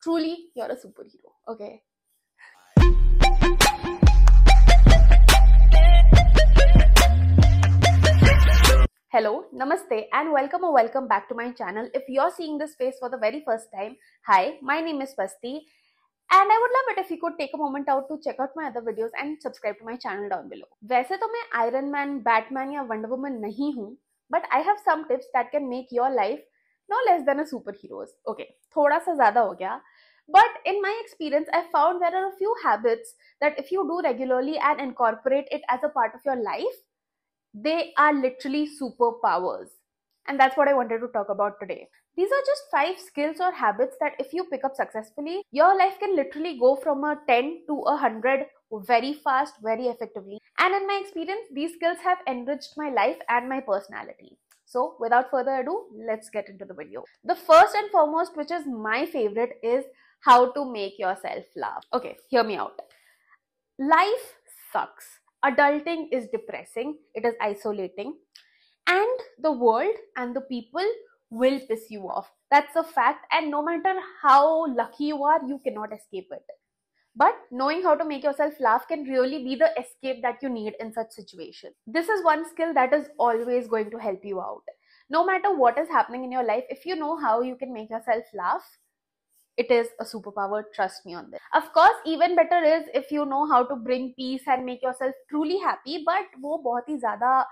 Truly, you're a superhero. Okay. Hello, namaste, and welcome or welcome back to my channel. If you're seeing this face for the very first time, hi, my name is Swasti, and I would love it if you could take a moment out to check out my other videos and subscribe to my channel down below. वैसे तो मैं Iron Man, Batman या Wonder Woman नहीं हूँ, but I have some tips that can make your life no less than a superhero's. Okay, थोड़ा सा ज़्यादा हो गया. But in my experience, I found there are a few habits that if you do regularly and incorporate it as a part of your life, they are literally superpowers. And that's what I wanted to talk about today. These are just 5 skills or habits that if you pick up successfully, your life can literally go from a 10 to a 100 very fast, very effectively. And in my experience, these skills have enriched my life and my personality. So without further ado, let's get into the video. The first and foremost, which is my favorite, is how to make yourself laugh. Okay, hear me out. Life sucks. Adulting is depressing, it is isolating, and the world and the people will piss you off. That's a fact, and no matter how lucky you are, you cannot escape it. But knowing how to make yourself laugh can really be the escape that you need in such situations. This is one skill that is always going to help you out. No matter what is happening in your life, if you know how you can make yourself laugh, it is a superpower, trust me on this. Of course, even better is if you know how to bring peace and make yourself truly happy, but वो बहुत ही ज़्यादा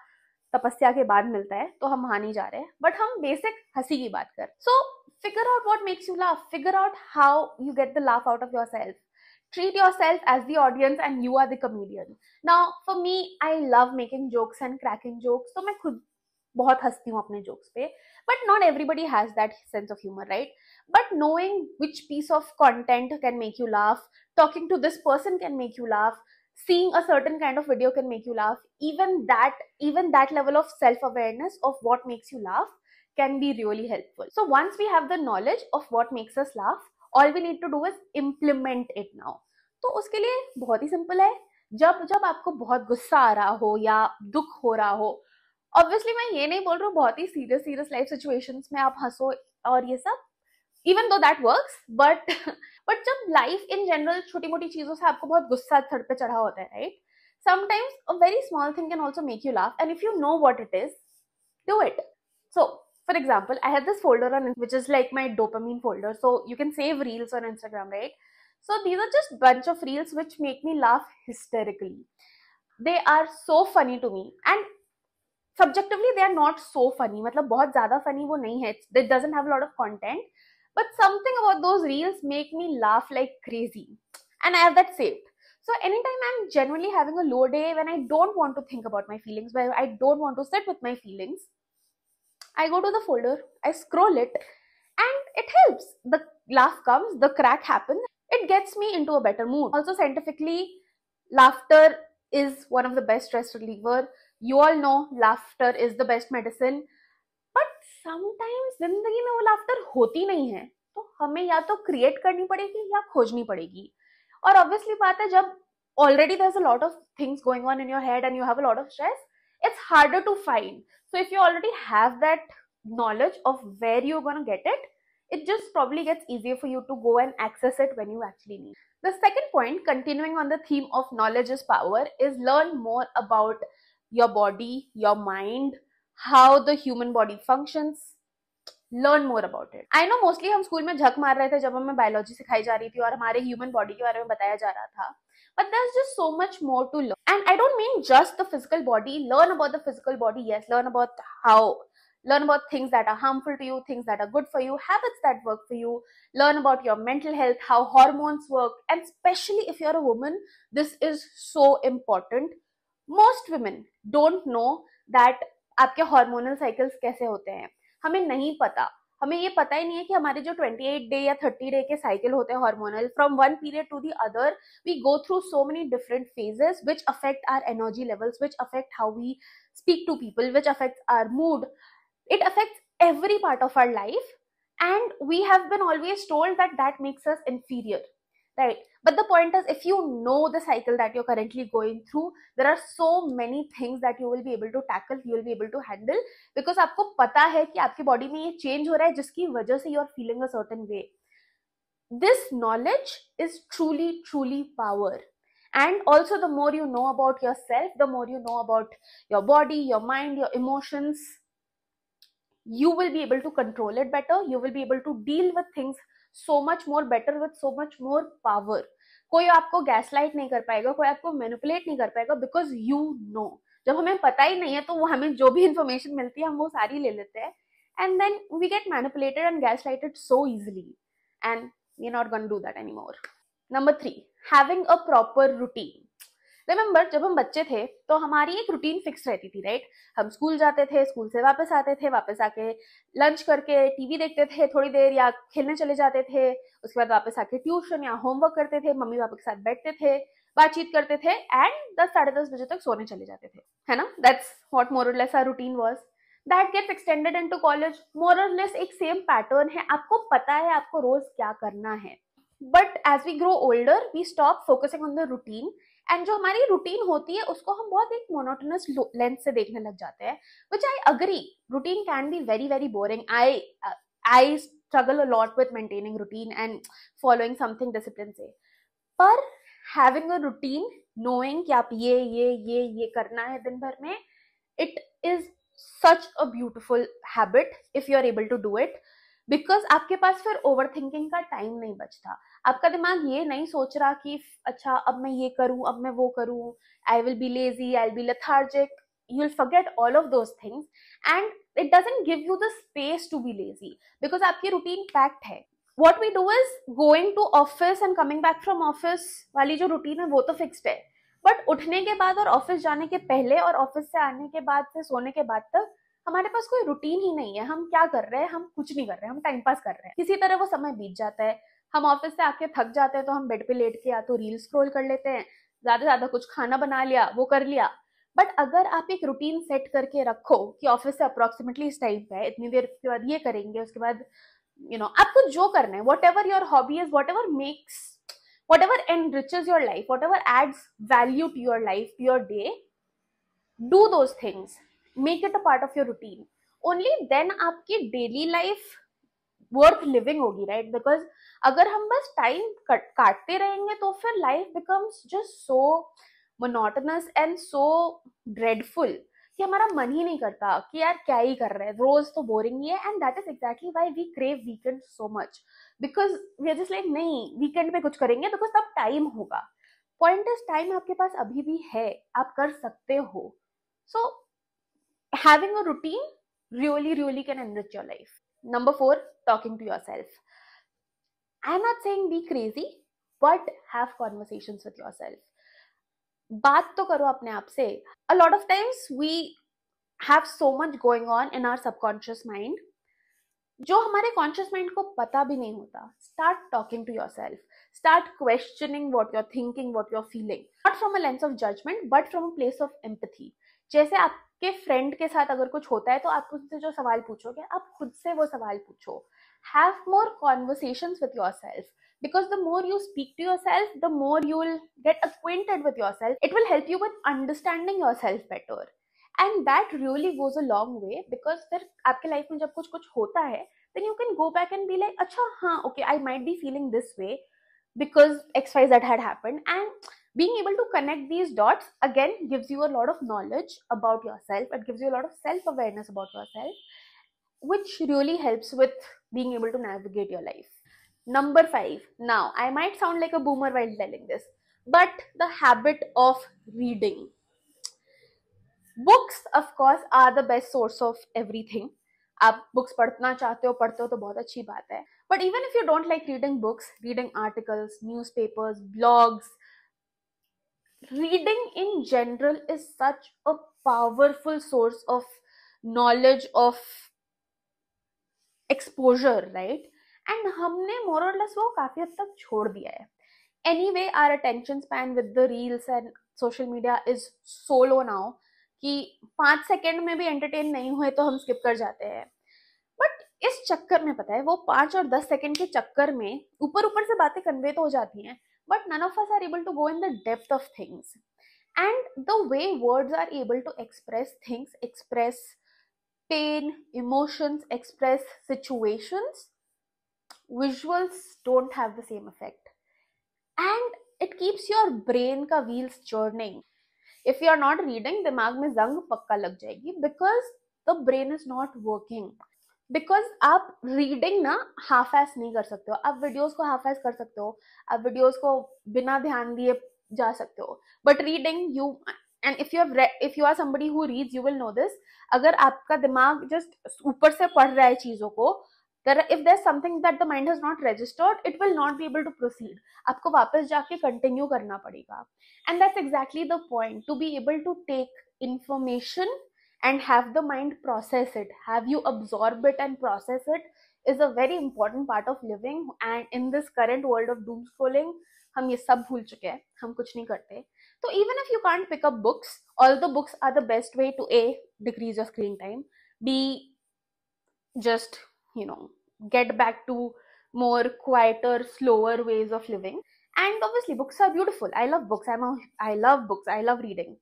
तपस्या के बाद मिलता है, तो हम वहाँ नहीं जा रहे हैं, but हम बेसिक हंसी की बात कर. So, figure out what makes you laugh. Figure out how you get the laugh out of yourself. Treat yourself as the audience and you are the comedian. Now, for me, I love making jokes and cracking jokes, तो मैं खुद बहुत हंसती हूँ अपने jokes पे. But not everybody has that sense of humor, right? But knowing which piece of content can make you laugh, talking to this person can make you laugh, seeing a certain kind of video can make you laugh, even that level of self-awareness of what makes you laugh can be really helpful. So once we have the knowledge of what makes us laugh, all we need to do is implement it now. तो उसके लिए बहुत ही simple है. जब जब आपको बहुत गुस्सा आ रहा हो या दुख हो रहा हो, ऑब्वियसली मैं ये नहीं बोल रहा हूँ बहुत ही सीरियस लाइफ सिचुएशंस में आप हंसो और ये सब, even though that works, but जब लाइफ इन जनरल छोटी मोटी चीजों से आपको बहुत गुस्सा थड़ पे चढ़ा होता है, right? Sometimes a very small thing can also make you laugh, and if you know what it is, do it. So for example, I have this folder on which is like my dopamine folder, so you can save reels on Instagram, right? So these are just bunch of reels which make me laugh hysterically. They are so funny to me, and subjectively they are not so funny. मतलब बहुत ज़्यादा funny वो नहीं है. It doesn't have a lot of content, but something about those reels make me laugh like crazy, and I have that saved. So anytime I'm genuinely having a low day, when I don't want to think about my feelings, when I don't want to sit with my feelings, I go to the folder, I scroll it, and it helps. The laugh comes, the crack happens, it gets me into a better mood. Also scientifically, laughter is one of the best stress reliever. You all know laughter is the best medicine, but sometimes जिंदगी में वो laughter होती नहीं है, तो हमें या तो create करनी पड़ेगी या खोजनी पड़ेगी. और obviously बात है, जब already there's a lot of things going on in your head and you have a lot of stress, it's harder to find. So if you already have that knowledge of where you're gonna get it, it just probably gets easier for you to go and access it when you actually need. The second point, continuing on the theme of knowledge is power, is learn more about your body, your mind, how the human body functions. Learn more about it. I know mostly हम school में झक मार रहे थे जब हमें biology सिखाई जा रही थी और हमारे ह्यूमन बॉडी के बारे में बताया जा रहा था, but there's just so much more to learn. And I don't mean just the physical body. Learn about the physical body, yes. Learn about things that are harmful to you, things that are good for you, habits that work for you. Learn about your mental health, how hormones work, and especially if you're a woman, this is so important. Most women don't know that आपके hormonal cycles कैसे होते हैं. हमें नहीं पता. हमें ये पता ही नहीं है कि हमारे जो 28 डे या 30 डे के साइकिल होते हैं hormonal, from one period to the other we go through so many different phases which affect our energy levels, which affect how we speak to people, which affects our mood. It affects every part of our life, and we have been always told that that makes us inferior, right? But the point is, if you know the cycle that you're currently going through, there are so many things that you will be able to tackle, you will be able to handle, because आपको पता है कि आपकी body में ये change हो रहा है जिसकी वजह से you are feeling a certain way. This knowledge is truly power. And also, the more you know about yourself, the more you know about your body, your mind, your emotions, you will be able to control it better. You will be able to deal with things so much more better with so much more power. कोई आपको gaslight नहीं कर पाएगा, कोई आपको manipulate नहीं कर पाएगा, बिकॉज यू नो. जब हमें पता ही नहीं है तो वो हमें जो भी इंफॉर्मेशन मिलती है हम वो सारी ले लेते हैं, and then we get manipulated and gaslighted so easily, and we are not gonna do that anymore. Number 3, having a proper routine. Remember, जब हम बच्चे थे तो हमारी एक रूटीन फिक्स रहती थी, राइट? हम स्कूल जाते थे, स्कूल से वापस आते थे, वापस आके लंच करके टीवी देखते थे थोड़ी देर या खेलने चले जाते थे, उसके बाद वापस आके ट्यूशन या होमवर्क करते थे, मम्मी पापा के साथ बैठते थे, बातचीत करते थे, एंड 10 साढ़े 10 बजे तक सोने चले जाते थे, है ना? दैट्स व्हाट मोर और less our routine was. That gets extended into college. More और लेस एक सेम पैटर्न है, आपको पता है आपको रोज क्या करना है. But as we grow older we stop focusing on the routine, and जो हमारी रूटीन होती है उसको हम बहुत एक मोनोटोनस लेंस से देखने लग जाते हैं, which I agree. Routine can be very very boring. I struggle a lot with maintaining routine and following something discipline से. पर हैविंग अ रूटीन, नोइंग कि आप ये करना है दिन भर में, it is such a beautiful habit if you are able to do it. Because आपके पास फिर ओवर थिंकिंग का टाइम नहीं बचता. आपका दिमाग ये नहीं सोच रहा कि अच्छा अब मैं ये करूं, अब मैं वो करूं, I will be lazy, I will be lethargic. You will forget all of those things, and it doesn't give you the space to be lazy because आपकी रूटीन पैक्ड है. What we do is going to office and coming back from office वाली जो routine है वो तो fixed है, but उठने के बाद और ऑफिस जाने के पहले और ऑफिस से आने के बाद से सोने के बाद तक हमारे पास कोई रूटीन ही नहीं है. हम क्या कर रहे हैं? हम कुछ नहीं कर रहे हैं, हम टाइम पास कर रहे हैं. किसी तरह वो समय बीत जाता है. हम ऑफिस से आके थक जाते हैं तो हम बेड पे लेट के या तो रील स्क्रॉल कर लेते हैं, ज्यादा कुछ खाना बना लिया, वो कर लिया. बट अगर आप एक रूटीन सेट करके रखो कि ऑफिस से अप्रोक्सीमेटली इस टाइम पे इतनी देर के बाद ये करेंगे, उसके बाद आपको जो करना है, what ever your hobby is, whatever enriches your life, whatever adds value to your life, to your day, do those things. Make it a part of your routine. Only then आपकी daily life worth living होगी, right? Because अगर हम बस time काटते रहेंगे तो फिर life becomes just so monotonous and so dreadful कि हमारा मन ही नहीं करता कि यार क्या ही कर रहे हैं, रोज तो बोरिंग ही है. And that is exactly why we crave weekend so much, because we are just like नहीं, वीकेंड पे कुछ करेंगे बिकॉज तब टाइम होगा. पॉइंट इज टाइम आपके पास अभी भी है, आप कर सकते हो. सो having a routine really can enrich your life. Number 4, talking to yourself. I'm not saying be crazy, but have conversations with yourself. बात तो करो अपने आप से. A lot of times we have so much going on in our subconscious mind जो हमारे conscious mind को पता भी नहीं होता. Start talking to yourself, start questioning what you are thinking, what you are feeling, not from a lens of judgement but from a place of empathy. जैसे आपके friend के साथ अगर कुछ होता है तो आप उनसे जो सवाल पूछोगे आप खुद से वो सवाल पूछो. Have more conversations with yourself, because the more you speak to yourself, the more you will get acquainted with yourself. It will help you with understanding yourself better, and that really goes a long way, because फिर आपके life में जब कुछ होता है then you can go back and be like अच्छा हाँ okay, I might be feeling this way because XYZ had happened, and being able to connect these dots again gives you a lot of knowledge about yourself. It gives you a lot of self-awareness about yourself, which really helps with being able to navigate your life. Number 5. Now, I might sound like a boomer while telling this, but the habit of reading. Books, of course, are the best source of everything. आप books पढ़ना चाहते हो, पढ़ते हो तो बहुत अच्छी बात है. But even if you don't like reading books, reading articles, newspapers, blogs, reading in general is such a powerful source of knowledge, of exposure, right? And हमने more or less वो काफी हद तक छोड़ दिया है. Anyway, our attention span with the reels and social media is so low now कि 5 second में भी एंटरटेन नहीं हुए तो हम स्किप कर जाते हैं. बट इस चक्कर में पता है वो 5 और 10 सेकेंड के चक्कर में ऊपर से बातें कन्वे तो हो जाती हैं, but none of us are able to go in the depth of things. And the way words are able to express things, express pain, emotions, express situations, visuals don't have the same effect, and it keeps your brain का wheels churning. If you are not reading, दिमाग में जंग पक्का लग जाएगी, because the brain is not working. Because आप reading ना half S नहीं कर सकते हो, आप वीडियोस को हाफ एस कर सकते हो, आप वीडियोस को बिना ध्यान दिए जा सकते हो, but reading you, and if you are somebody who reads you will know this, अगर आपका दिमाग जस्ट ऊपर से पढ़ रहा है चीजों को, if there's something that the mind has not registered, it will not be able to proceed. आपको वापस जाके कंटिन्यू करना पड़ेगा. And that's exactly the point, to be able to take information and have the mind process it, have you absorb it and process it, is a very important part of living. And in this current world of doom scrolling, हम ये सब भूल चुके हैं, हम कुछ नहीं करते. So even if you can't pick up books, although books are the best way to A, decrease your screen time, B, just, get back to more quieter, slower ways of living. And obviously books are beautiful, I love books, I love books, I love reading.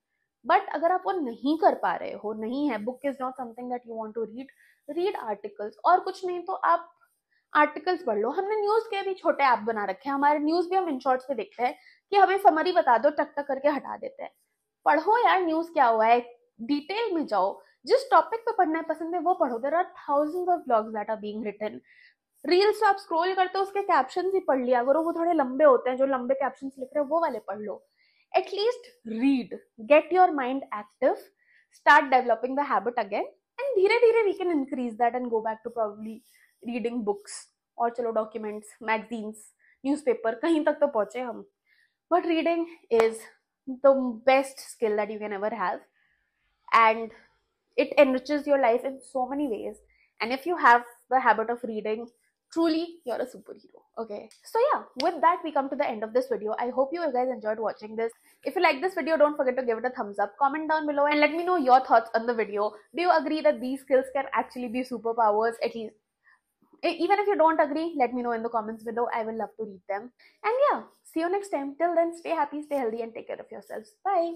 But अगर आप वो नहीं कर पा रहे हो, नहीं है, book is not something that you want to read articles, और कुछ नहीं तो आप आर्टिकल्स पढ़ लो. हमने न्यूज के भी छोटे ऐप बना रखे हैं, हमारे न्यूज भी हम इन शॉर्ट्स पे देखते हैं कि हमें समरी बता दो, टक टक करके हटा देते हैं. पढ़ो यार न्यूज क्या हुआ है, डिटेल में जाओ, जिस टॉपिक पे पढ़ना पसंद है वो पढ़ो. There are thousands of blogs that are being written. Reels आप स्क्रॉल करते हो, उसके कैप्शंस ही पढ़ लिया करो, वो थोड़े लंबे होते हैं, जो लंबे कैप्शंस लिख रहे हो वो वाले पढ़ लो. At least read, get your mind active, start developing the habit again, and धीरे धीरे we can increase that and go back to probably reading books, और चलो documents, magazines, newspaper, कहीं तक तो पहुंचे हम. But reading is the best skill that you can ever have, and it enriches your life in so many ways. And if you have the habit of reading, truly you're a superhero. Okay, so yeah, with that we come to the end of this video. I hope you guys enjoyed watching this. If you like this video, don't forget to give it a thumbs up, comment down below, and let me know your thoughts on the video. Do you agree that these skills can actually be superpowers? At least, even if you don't agree, let me know in the comments below. I will love to read them. And yeah, see you next time. Till then, stay happy, stay healthy, and take care of yourselves. Bye.